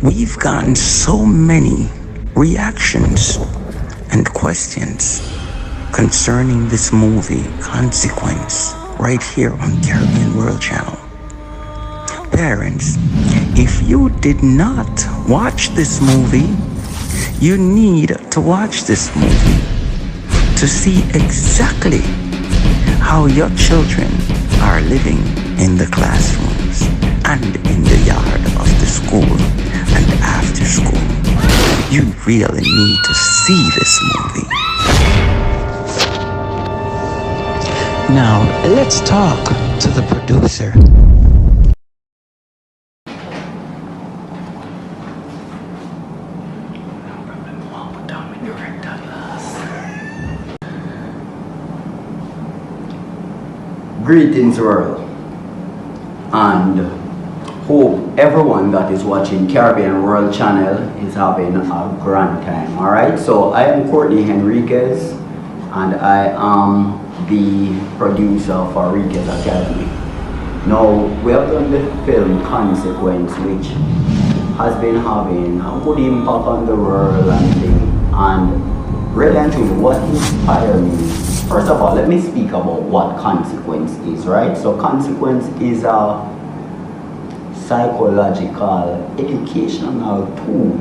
We've gotten so many reactions and questions concerning this movie, Consequence, right here on Caribbean World Channel. Parents, if you did not watch this movie, you need to watch this movie to see exactly how your children are living in the classrooms and in the yard of the school and after school. You really need to see this movie. Now, let's talk to the producer. Greetings world, and hope everyone that is watching Caribbean World Channel is having a grand time. Alright, so I am Reekez, and I am the producer for Reekez Academy. Now, we have done the film Consequence, which has been having a good impact on the world and things, and really and truly what inspired me. First of all, let me speak about what consequence is, right? So consequence is a psychological, educational tool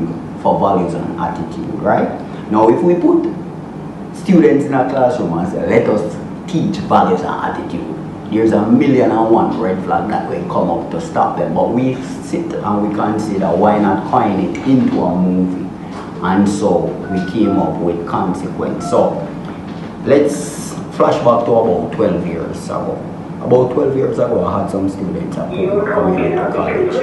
for values and attitude, right? Now, if we put students in a classroom and say, let us teach values and attitude, there's 1,000,001 red flag that will come up to stop them. But we sit and we consider, why not coin it into a movie? And so we came up with Consequence. So let's flash back to about 12 years ago. About 12 years ago, I had some students coming into college.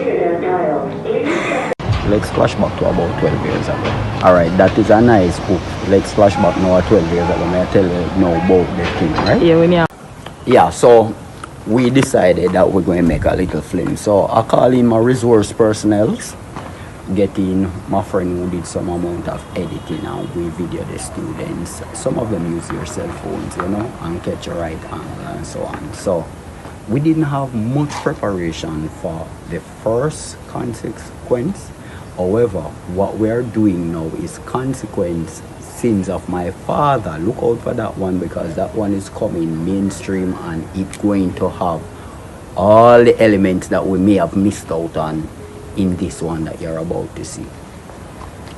Let's flash back to about 12 years ago. Alright, that is a nice hook. Let's flash back now 12 years ago. May I tell you now about the thing, right? Yeah, so we decided that we're going to make a little film. So I call in my resource personnel, getting my friend who did some amount of editing, and we video the students. Some of them use their cell phones, you know, and catch a right angle and so on. So we didn't have much preparation for the first consequence. However, what we are doing now is Consequence, Sins of My Father. Look out for that one, because that one is coming mainstream and it's going to have all the elements that we may have missed out on in this one that you're about to see.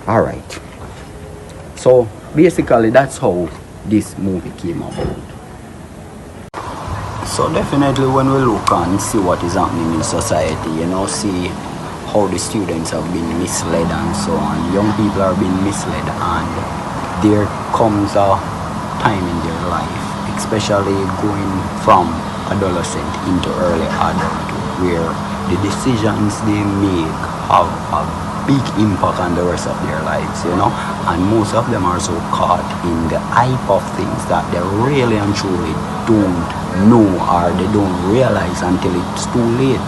Alright, so basically that's how this movie came about. So definitely when we look and see what is happening in society, you know, see how the students have been misled and so on, young people are being misled, and there comes a time in their life, especially going from adolescent into early adulthood, where the decisions they make have a big impact on the rest of their lives, you know, and most of them are so caught in the hype of things that they really and truly don't know, or they don't realize until it's too late.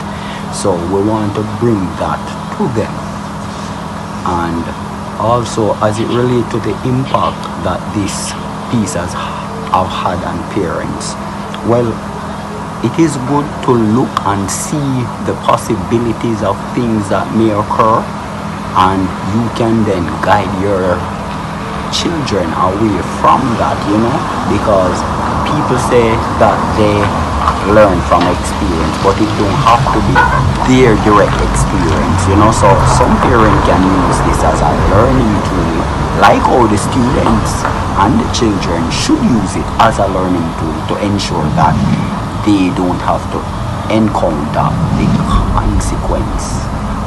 So we want to bring that to them, and also as it relates to the impact that this piece has had on parents. Well, it is good to look and see the possibilities of things that may occur, and you can then guide your children away from that, you know, because people say that they learn from experience, but it don't have to be their direct experience, you know. So some parents can use this as a learning tool, like how the students and the children should use it as a learning tool to ensure that they don't have to encounter the consequence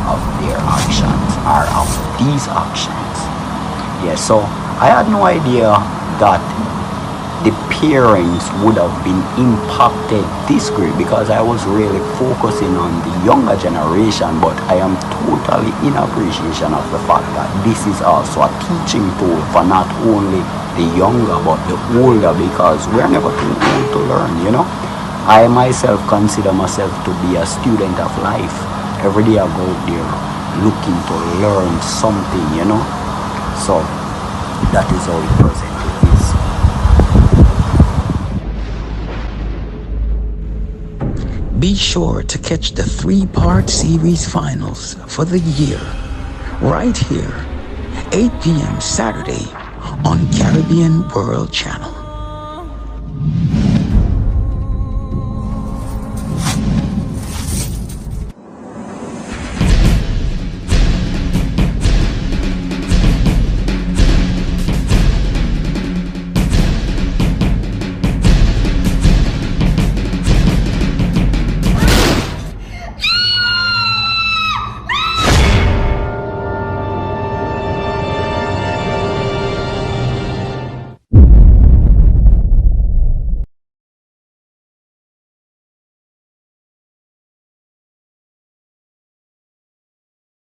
of their actions or of these actions. Yeah, so I had no idea that the parents would have been impacted this great, because I was really focusing on the younger generation, but I am totally in appreciation of the fact that this is also a teaching tool for not only the younger but the older, because we're never too old to learn, you know. I myself consider myself to be a student of life. Every day I go out there looking to learn something, you know. So that is how it presently is. Be sure to catch the 3-part series finals for the year right here, 8 p.m. Saturday on Caribbean World Channel.